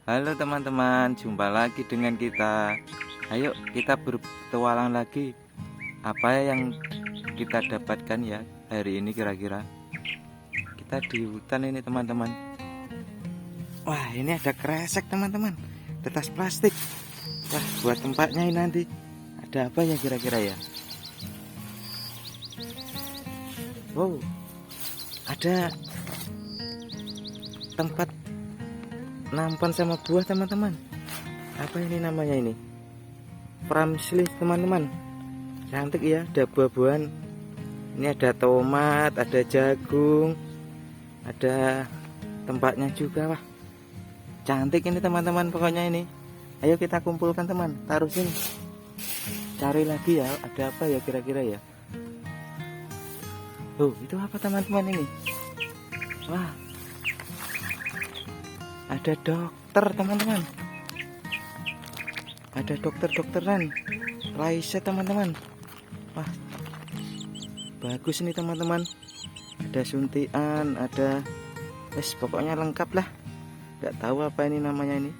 Halo teman-teman, jumpa lagi dengan kita. Ayo kita berpetualang lagi. Apa yang kita dapatkan ya hari ini kira-kira? Kita di hutan ini teman-teman. Wah, ini ada kresek teman-teman. Kertas plastik. Wah, buat tempatnya ini nanti. Ada apa ya kira-kira ya? Wow, ada tempat nampan sama buah teman-teman. Apa ini namanya ini? Pramsli teman-teman. Cantik ya, ada buah-buahan. Ini ada tomat, ada jagung, ada tempatnya juga. Wah, cantik ini teman-teman pokoknya ini. Ayo kita kumpulkan teman, taruh sini. Cari lagi ya, ada apa ya kira-kira ya? Oh, itu apa teman-teman ini? Wah, ada dokter teman-teman. Ada dokter-dokteran Raisa teman-teman. Wah, bagus nih teman-teman. Ada suntian, ada pokoknya lengkap lah. Gak tahu apa ini namanya ini.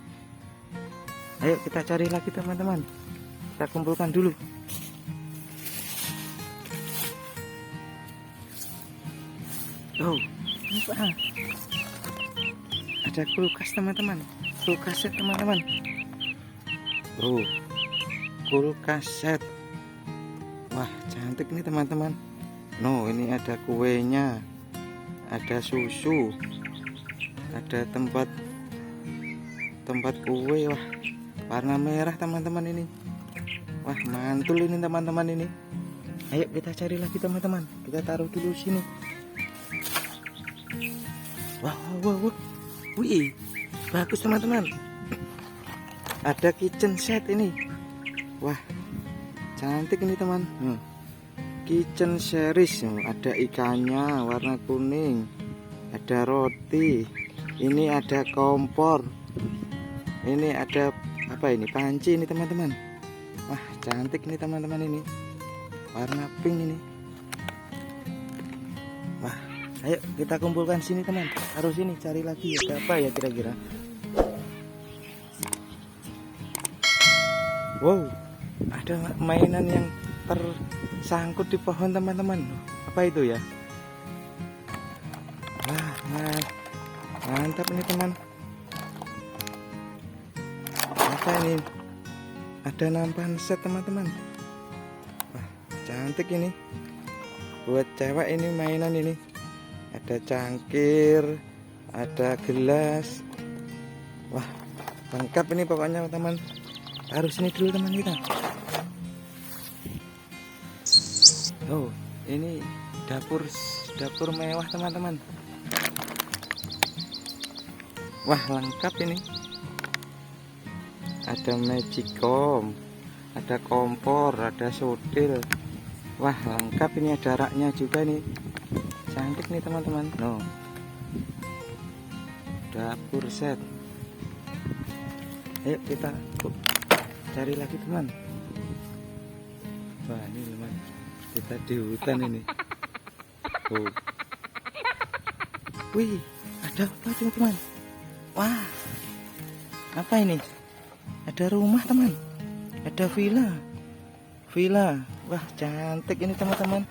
Ayo kita cari lagi teman-teman. Kita kumpulkan dulu. Oh, ini apa? Ada kulkas teman-teman. Kulkas set teman-teman. Oh, kulkas set. Wah, cantik nih teman-teman. No, ini ada kuenya, ada susu, ada tempat kue. Wah, warna merah teman-teman ini. Wah, mantul ini teman-teman ini. Ayo kita cari lagi teman-teman. Kita taruh dulu sini. Wah. Wih, bagus teman-teman. Ada kitchen set ini. Wah, cantik ini teman. Kitchen series. Ada ikannya warna kuning. Ada roti. Ini ada kompor. Ini ada apa ini? Panci ini teman-teman. Wah, cantik ini teman-teman ini. Warna pink ini. Wah, ayo kita kumpulkan sini teman. Taruh sini, cari lagi ada apa ya kira-kira. Wow, ada mainan yang tersangkut di pohon teman-teman. Apa itu ya? Wah, mantap ini teman. Apa ini? Ada nampan set teman-teman. Wah, cantik ini. Buat cewek ini mainan ini. Ada cangkir, ada gelas. Wah, lengkap ini pokoknya teman. Taruh sini dulu teman kita. Oh, ini dapur mewah teman-teman. Wah, lengkap ini. Ada magicom, ada kompor, ada sodil. Wah, lengkap ini, ada raknya juga nih. Cantik nih teman-teman. No, dapur set. Ayo kita cari lagi teman. Wah, ini teman, kita di hutan ini. Oh, wih, ada apa teman-teman? Wah, apa ini? Ada rumah teman. Ada villa. Wah, cantik ini teman-teman.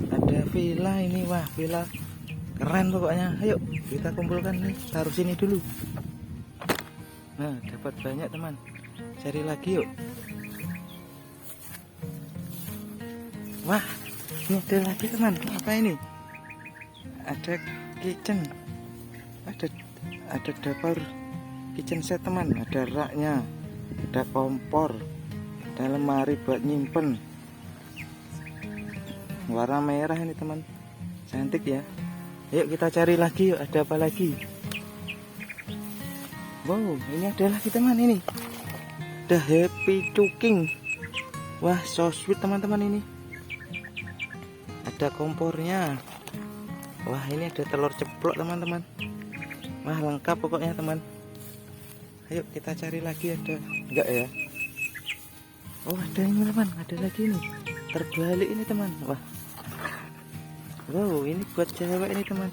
Ada villa ini. Wah, villa keren pokoknya. Ayo kita kumpulkan nih. Taruh sini dulu. Nah, dapat banyak teman. Cari lagi yuk. Wah, ini ada lagi teman. Apa ini? Ada kitchen. Ada dapur kitchen set teman. Ada raknya, ada kompor, ada lemari buat nyimpen. Warna merah ini teman. Cantik ya. Yuk kita cari lagi yuk. Ada apa lagi? Wow, ini ada lagi teman ini. Ada happy cooking. Wah, so sweet teman-teman ini. Ada kompornya. Wah, ini ada telur ceplok teman-teman. Wah, lengkap pokoknya teman. Ayo kita cari lagi, ada enggak ya? Oh, ada ini teman, ada lagi nih. Terbalik ini teman. Wah, wow, ini buat cewek ini teman.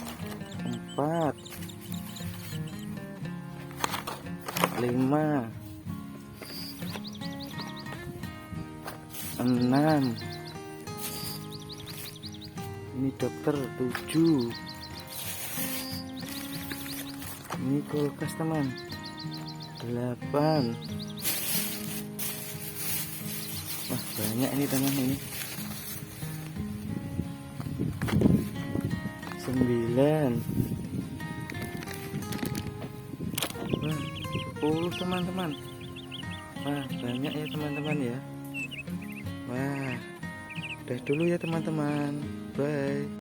4, 5, 6. Ini dokter 7. Ini kulkas teman 8. Wah banyak ini teman ini. 9. Wah 10 teman-teman. Wah banyak ya teman-teman ya. Wah udah dulu ya teman-teman, bye.